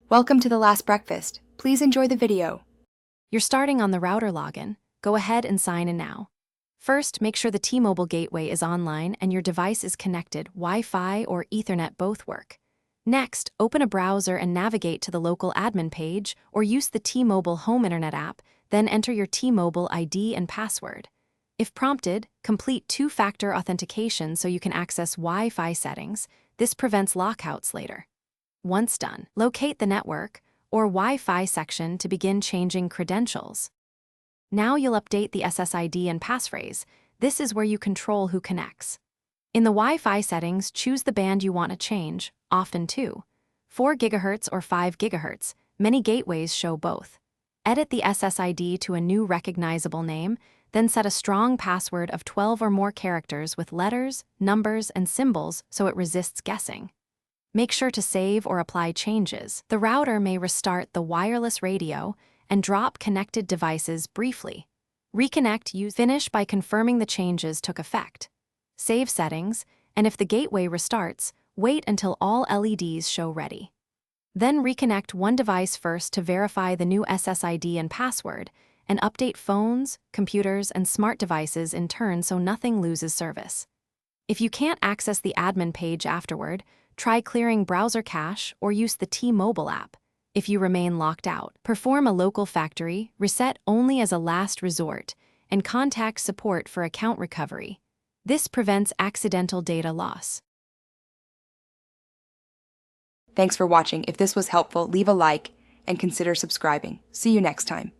Welcome to the last breakfast. Please enjoy the video. You're starting on the router login. Go ahead and sign in now. First, make sure the T-Mobile gateway is online and your device is connected. Wi-Fi or Ethernet both work. Next, open a browser and navigate to the local admin page or use the T-Mobile Home Internet app, then enter your T-Mobile ID and password. If prompted, complete two-factor authentication so you can access Wi-Fi settings. This prevents lockouts later. Once done, locate the network or Wi-Fi section to begin changing credentials. Now you'll update the SSID and passphrase. This is where you control who connects. In the Wi-Fi settings, choose the band you want to change, often 4 GHz or 5 GHz. Many gateways show both. Edit the SSID to a new recognizable name, then set a strong password of 12 or more characters with letters, numbers, and symbols so it resists guessing. Make sure to save or apply changes. The router may restart the wireless radio and drop connected devices briefly. Finish by confirming the changes took effect. Save settings, and if the gateway restarts, wait until all LEDs show ready. Then reconnect one device first to verify the new SSID and password, and update phones, computers, and smart devices in turn so nothing loses service. If you can't access the admin page afterward, try clearing browser cache or use the T-Mobile app. If you remain locked out, perform a local factory, reset only as a last resort, and contact support for account recovery. This prevents accidental data loss. Thanks for watching. If this was helpful, leave a like and consider subscribing. See you next time.